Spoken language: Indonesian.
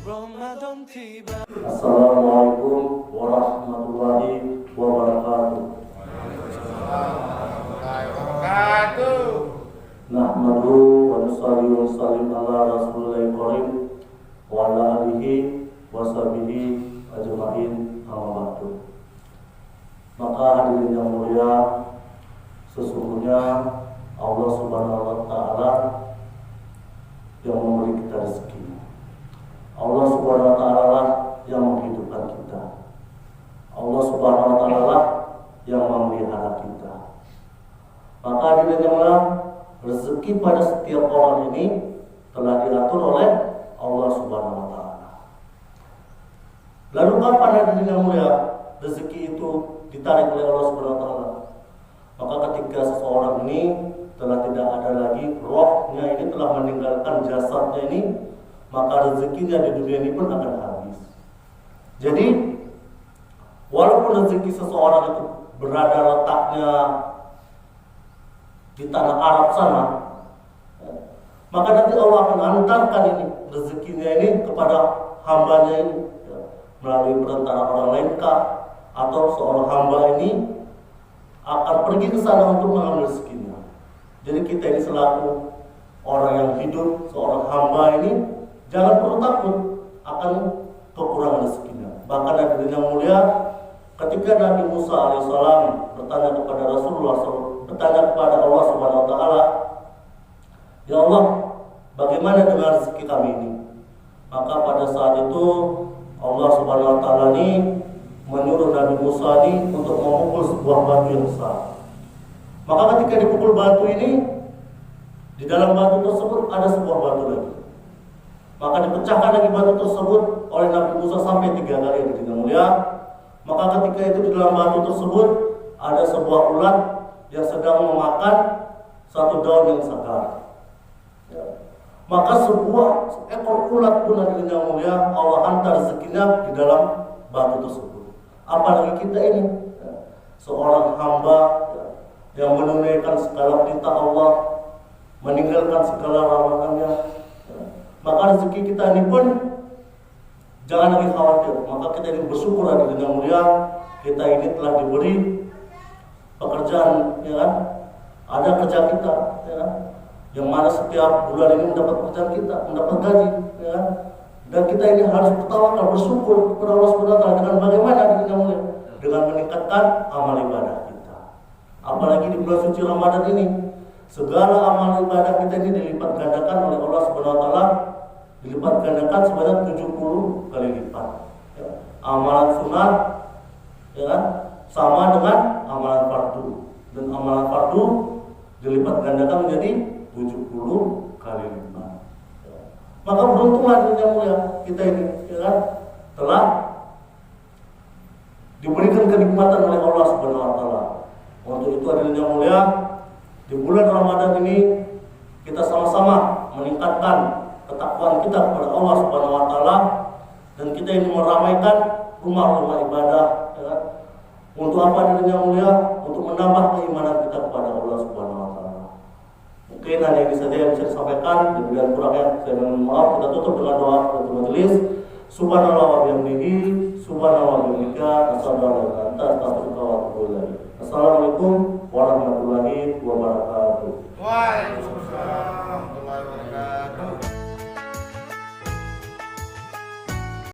Assalamualaikum warahmatullahi wabarakatuh. Nahmadu wa nusalli wa nusallim ala rasulillahil karim wa ala alihi wa sahbihi ajma'in, amma ba'du. Maka hadirin yang mulia, sesungguhnya Allah Subhanahu wa taala yang memberi kita rezeki. Allah Subhanahu wa taala lah yang menghidupkan kita. Allah Subhanahu wa taala lah yang memelihara kita. Maka hadirin yang mulia, rezeki pada setiap orang ini telah diatur oleh Allah Subhanahu wa taala. Lalu kapan hadirin yang mulia rezeki itu ditarik oleh Allah Subhanahu wa taala? Maka ketika seseorang ini telah tidak ada lagi, rohnya ini telah meninggalkan jasadnya ini, maka rezekinya di dunia ini pun akan habis. Jadi walaupun rezeki seseorang itu berada letaknya di tanah Arab sana, maka nanti Allah akan hantarkan ini rezekinya ini kepada hambanya ini, melalui perantara orang lain kah, atau seorang hamba ini akan pergi ke sana untuk mengambil rezekinya. Jadi kita ini selaku orang yang hidup, seorang hamba ini, jangan perlu takut akan kekurangan rezekinya. Bahkan hadirin yang mulia, ketika Nabi Musa alaihissalam bertanya kepada Rasulullah SAW, bertanya kepada Allah Subhanahu wa taala, "Ya Allah, bagaimana dengan rezeki kami ini?" Maka pada saat itu Allah Subhanahu wa taala ini menyuruh Nabi Musa ini untuk memukul sebuah batu yang besar. Maka ketika dipukul batu ini, di dalam batu tersebut ada sebuah batu lagi. Maka dipecahkan lagi batu tersebut oleh Nabi Musa sampai 3 kali, yang mulia. Maka ketika itu di dalam batu tersebut ada sebuah ulat yang sedang memakan satu daun yang segar. Maka sebuah ekor ulat pun, yang mulia, Allah hantar rezekinya di dalam batu tersebut. Apalagi kita ini seorang hamba yang menunaikan segala perintah Allah, meninggalkan segala larangannya, maka rezeki kita ini pun jangan lagi khawatir. Maka kita ini bersyukur hadirin yang mulia, kita ini telah diberi pekerjaan, ya kan? Ada kerja kita, ya kan? Yang mana setiap bulan ini mendapat pekerjaan kita, mendapat gaji, ya kan? Dan kita ini harus bertawakal, bersyukur kepada Allah Subhanahu wa taala. Dengan bagaimana hadirin yang mulia? Dengan meningkatkan amal ibadah kita. Apalagi di bulan suci Ramadan ini, segala amal ibadah kita ini dilipat gandakan oleh Allah Subhanahu wa taala, dilipat gandakan sebanyak 70 kali lipat. Ya. Amalan sunat, ya kan, sama dengan amalan fardu, dan amalan fardu dilipat gandakan menjadi 70 kali lipat. Ya. Maka beruntunglah yang mulia kita ini, ya kan, telah diberikan kenikmatan oleh Allah Subhanahu wa taala. Untuk itu hadirin yang mulia, di bulan Ramadan ini kita sama-sama meningkatkan ketakwaan kita kepada Allah Subhanahu wa taala, dan kita ini meramaikan rumah-rumah ibadah, ya kan? Untuk apa hadirin yang mulia? Untuk menambah keimanan kita kepada Allah Subhanahu wa taala. Mungkin hanya ini saja yang bisa disampaikan. Demikian kurangnya saya mohon maaf. Kita tutup dengan doa untuk majelis. Subhanallah wa bihamdihi, subhanallah wa bihamdika, asyhadu an la ilaha illa anta, astaghfiruka wa atubu ilaik. Assalamualaikum warahmatullahi wabarakatuh. Waalaikumsalam warahmatullahi wabarakatuh.